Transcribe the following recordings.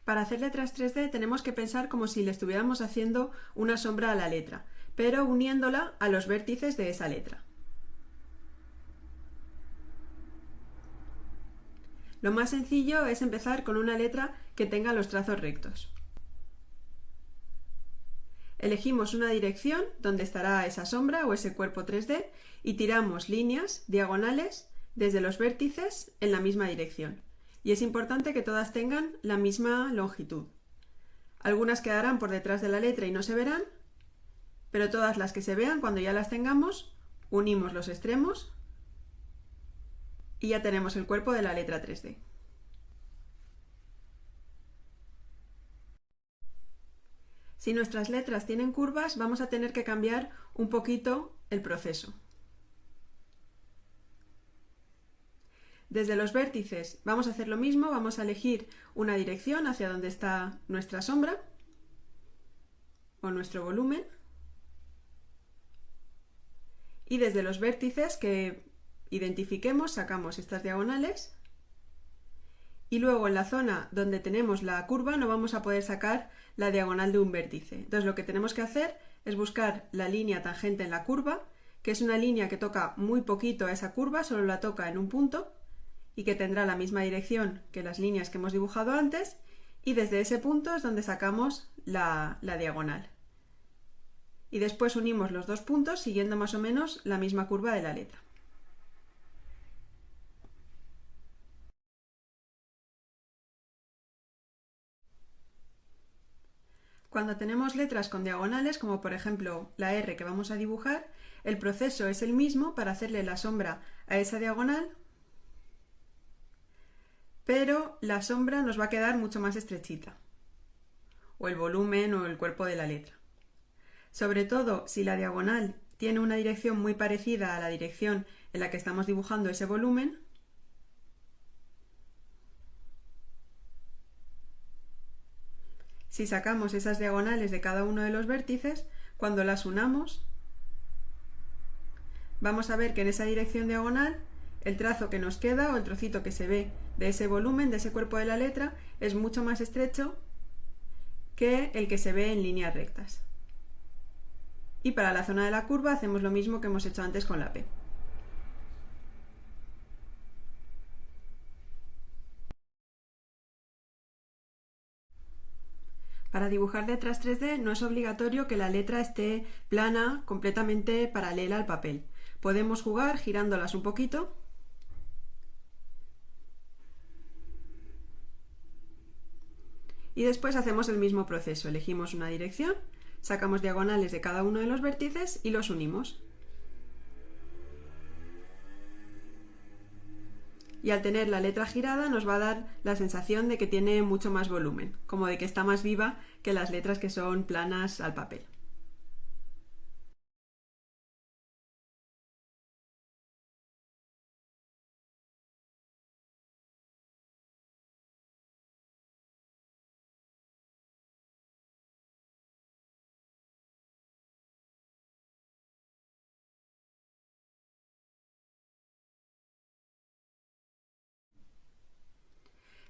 Para hacer letras 3D tenemos que pensar como si le estuviéramos haciendo una sombra a la letra, pero uniéndola a los vértices de esa letra. Lo más sencillo es empezar con una letra que tenga los trazos rectos. Elegimos una dirección donde estará esa sombra o ese cuerpo 3D y tiramos líneas diagonales desde los vértices en la misma dirección. Y es importante que todas tengan la misma longitud. Algunas quedarán por detrás de la letra y no se verán, pero todas las que se vean, cuando ya las tengamos, unimos los extremos y ya tenemos el cuerpo de la letra 3D. Si nuestras letras tienen curvas, vamos a tener que cambiar un poquito el proceso. Desde los vértices vamos a hacer lo mismo, vamos a elegir una dirección hacia donde está nuestra sombra o nuestro volumen. Y desde los vértices que identifiquemos sacamos estas diagonales. Y luego en la zona donde tenemos la curva no vamos a poder sacar la diagonal de un vértice. Entonces lo que tenemos que hacer es buscar la línea tangente en la curva, que es una línea que toca muy poquito a esa curva, solo la toca en un punto, y que tendrá la misma dirección que las líneas que hemos dibujado antes, y desde ese punto es donde sacamos la diagonal. Y después unimos los dos puntos siguiendo más o menos la misma curva de la letra. Cuando tenemos letras con diagonales, como por ejemplo la R que vamos a dibujar, el proceso es el mismo para hacerle la sombra a esa diagonal, pero la sombra nos va a quedar mucho más estrechita, o el volumen o el cuerpo de la letra. Sobre todo si la diagonal tiene una dirección muy parecida a la dirección en la que estamos dibujando ese volumen. Si sacamos esas diagonales de cada uno de los vértices, cuando las unamos, vamos a ver que en esa dirección diagonal el trazo que nos queda o el trocito que se ve de ese volumen, de ese cuerpo de la letra, es mucho más estrecho que el que se ve en líneas rectas. Y para la zona de la curva hacemos lo mismo que hemos hecho antes con la P. Para dibujar letras 3D no es obligatorio que la letra esté plana, completamente paralela al papel. Podemos jugar girándolas un poquito . Y después hacemos el mismo proceso. Elegimos una dirección, sacamos diagonales de cada uno de los vértices y los unimos. Y al tener la letra girada nos va a dar la sensación de que tiene mucho más volumen, como de que está más viva que las letras que son planas al papel.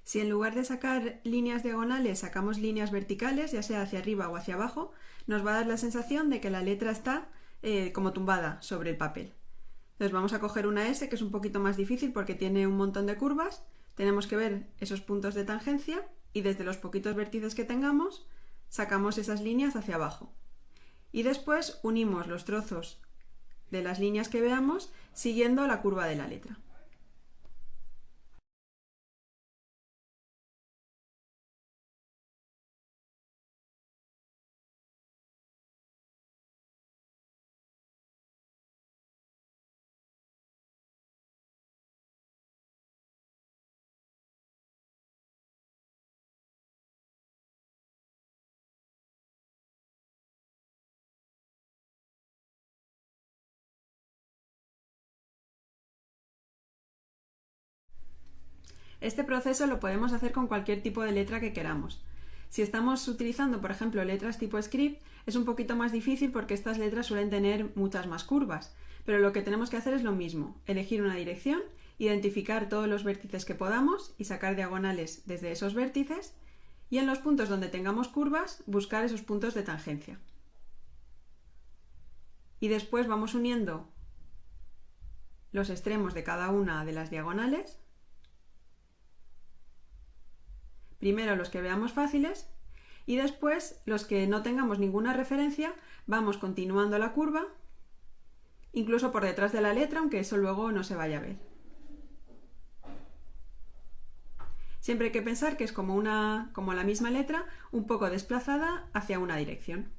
Si en lugar de sacar líneas diagonales sacamos líneas verticales, ya sea hacia arriba o hacia abajo, nos va a dar la sensación de que la letra está como tumbada sobre el papel. Entonces vamos a coger una S, que es un poquito más difícil porque tiene un montón de curvas. Tenemos que ver esos puntos de tangencia y desde los poquitos vértices que tengamos sacamos esas líneas hacia abajo. Y después unimos los trozos de las líneas que veamos siguiendo la curva de la letra. Este proceso lo podemos hacer con cualquier tipo de letra que queramos. Si estamos utilizando, por ejemplo, letras tipo script, es un poquito más difícil porque estas letras suelen tener muchas más curvas, pero lo que tenemos que hacer es lo mismo, elegir una dirección, identificar todos los vértices que podamos y sacar diagonales desde esos vértices y en los puntos donde tengamos curvas buscar esos puntos de tangencia. Y después vamos uniendo los extremos de cada una de las diagonales. Primero los que veamos fáciles y después los que no tengamos ninguna referencia vamos continuando la curva, incluso por detrás de la letra, aunque eso luego no se vaya a ver. Siempre hay que pensar que es como la misma letra, un poco desplazada hacia una dirección.